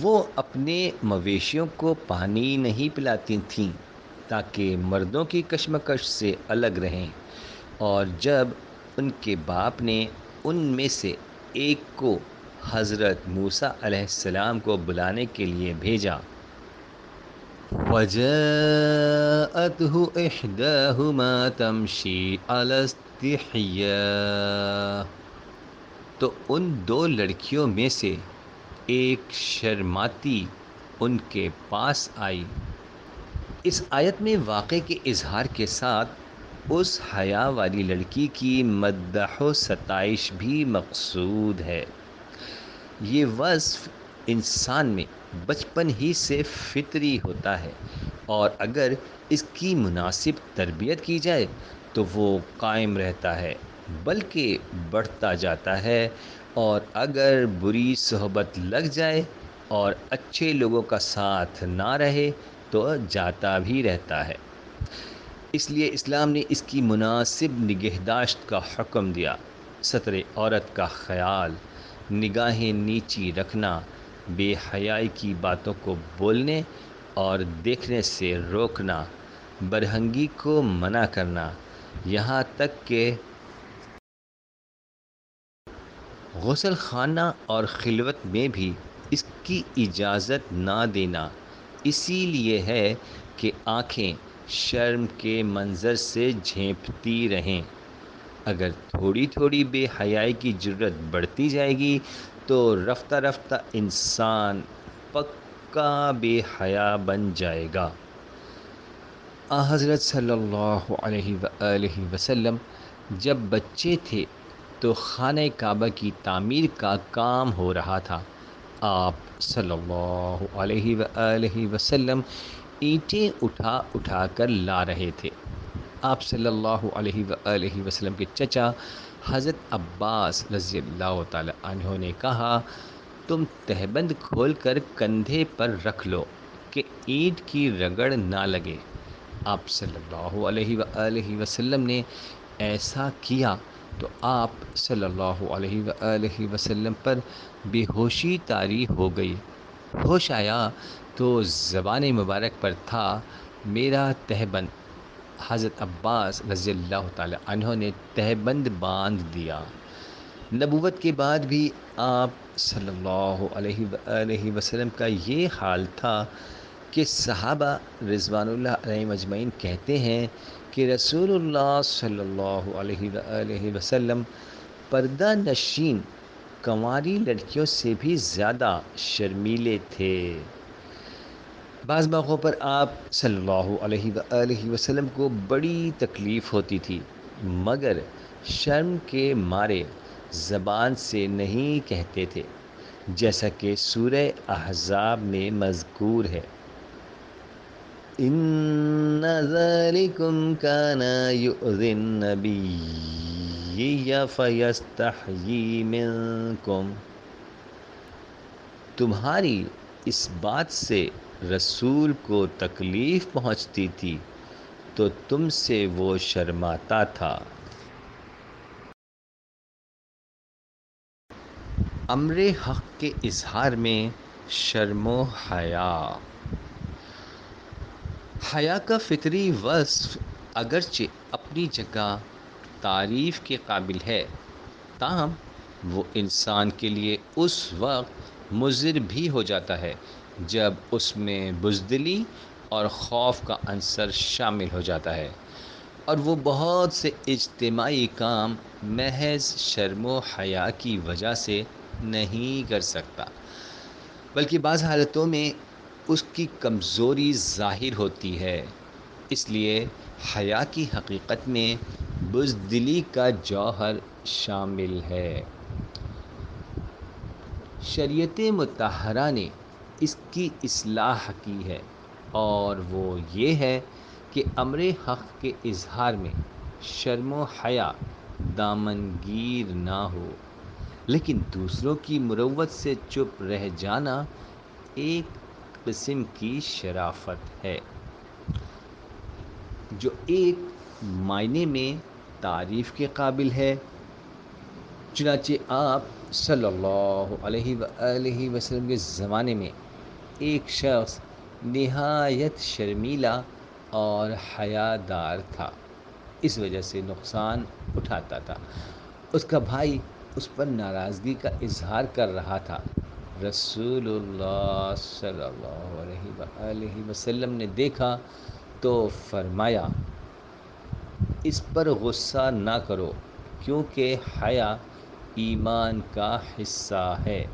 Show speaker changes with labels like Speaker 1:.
Speaker 1: وہ اپنے مویشیوں کو پانی نہیں پلاتی تھیں تاکہ مردوں کی کشمکش سے الگ رہیں، اور جب ان کے باپ نے ان میں سے ایک کو حضرت موسیٰ علیہ السلام کو بلانے کے لیے بھیجا، وَجَاءَتْهُ إِحْدَاهُمَا تَمْشِي عَلَى اسْتِحْيَاءٍ، تو ان دو لڑکیوں میں سے ایک شرماتی ان کے پاس آئی۔ اس آیت میں واقعے کے اظہار کے ساتھ اس حیا والی لڑکی کی مدح و ستائش بھی مقصود ہے۔ یہ وصف انسان میں بچپن ہی سے فطری ہوتا ہے، اور اگر اس کی مناسب تربیت کی جائے تو وہ قائم رہتا ہے بلکہ بڑھتا جاتا ہے، اور اگر بری صحبت لگ جائے اور اچھے لوگوں کا ساتھ نہ رہے تو جاتا بھی رہتا ہے۔ اس لیے اسلام نے اس کی مناسب نگہداشت کا حکم دیا۔ ستر عورت کا خیال، نگاہیں نیچی رکھنا، بے حیائی کی باتوں کو بولنے اور دیکھنے سے روکنا، برہنگی کو منع کرنا، یہاں تک کہ غسل خانہ اور خلوت میں بھی اس کی اجازت نہ دینا اسی لیے ہے کہ آنکھیں شرم کے منظر سے جھینپتی رہیں۔ اگر تھوڑی تھوڑی بے حیائی کی جرت بڑھتی جائے گی تو رفتہ رفتہ انسان پکا بے حیا بن جائے گا۔ حضرت صلی اللہ علیہ وآلہ وسلم جب بچے تھے تو خانہ کعبہ کی تعمیر کا کام ہو رہا تھا۔ آپ صلی اللہ علیہ وآلہ وسلم اینٹیں اٹھا اٹھا کر لا رہے تھے۔ آپ صلی اللہ علیہ وآلہ وسلم کے چچا حضرت عباس رضی اللہ تعالی عنہ نے کہا، تم تہبند کھول کر کندھے پر رکھ لو کہ اینٹ کی رگڑ نہ لگے۔ آپ صلی اللہ علیہ وآلہ وسلم نے ایسا کیا تو آپ صلی اللہ علیہ وآلہ وسلم پر بے ہوشی طاری ہو گئی۔ ہوش آیا تو زبان مبارک پر تھا میرا تہبند۔ حضرت عباس رضی اللہ تعالی عنہ نے تہبند باندھ دیا۔ نبوت کے بعد بھی آپ صلی اللہ علیہ وآلہ وسلم کا یہ حال تھا کہ صحابہ رضوان اللہ علیہم اجمعین کہتے ہیں کہ رسول اللہ صلی اللہ علیہ وآلہ وسلم پردہ نشین کنواری لڑکیوں سے بھی زیادہ شرمیلے تھے۔ بعض موقعوں پر آپ صلی اللہ علیہ وآلہ وسلم کو بڑی تکلیف ہوتی تھی، مگر شرم کے مارے زبان سے نہیں کہتے تھے، جیسا کہ سورہ احزاب میں مذکور ہے۔ ان ذالکم کان یؤذی النبی فیستحیی منکم، تمہاری اس بات سے رسول کو تکلیف پہنچتی تھی تو تم سے وہ شرماتا تھا۔ امر حق کے اظہار میں شرم و حیا۔ حیا کا فطری وصف اگرچہ اپنی جگہ تعریف کے قابل ہے، تاہم وہ انسان کے لیے اس وقت مضر بھی ہو جاتا ہے جب اس میں بزدلی اور خوف کا عنصر شامل ہو جاتا ہے، اور وہ بہت سے اجتماعی کام محض شرم و حیا کی وجہ سے نہیں کر سکتا، بلکہ بعض حالتوں میں اس کی کمزوری ظاہر ہوتی ہے۔ اس لیے حیا کی حقیقت میں بزدلی کا جوہر شامل ہے۔ شریعت مطہرہ نے اس کی اصلاح کی ہے، اور وہ یہ ہے کہ امر حق کے اظہار میں شرم و حیا دامنگیر نہ ہو، لیکن دوسروں کی مروت سے چپ رہ جانا ایک قسم کی شرافت ہے، جو ایک معنی میں تعریف کے قابل ہے، چنانچہ آپ صلی اللہ علیہ وآلہ وسلم کے زمانے میں ایک شخص نہایت شرمیلا اور حیا دار تھا، اس وجہ سے نقصان اٹھاتا تھا۔ اس کا بھائی اس پر ناراضگی کا اظہار کر رہا تھا۔ رسول اللہ صلی اللہ علیہ وآلہ وسلم نے دیکھا تو فرمایا، اس پر غصہ نہ کرو، کیونکہ حیا ایمان کا حصہ ہے۔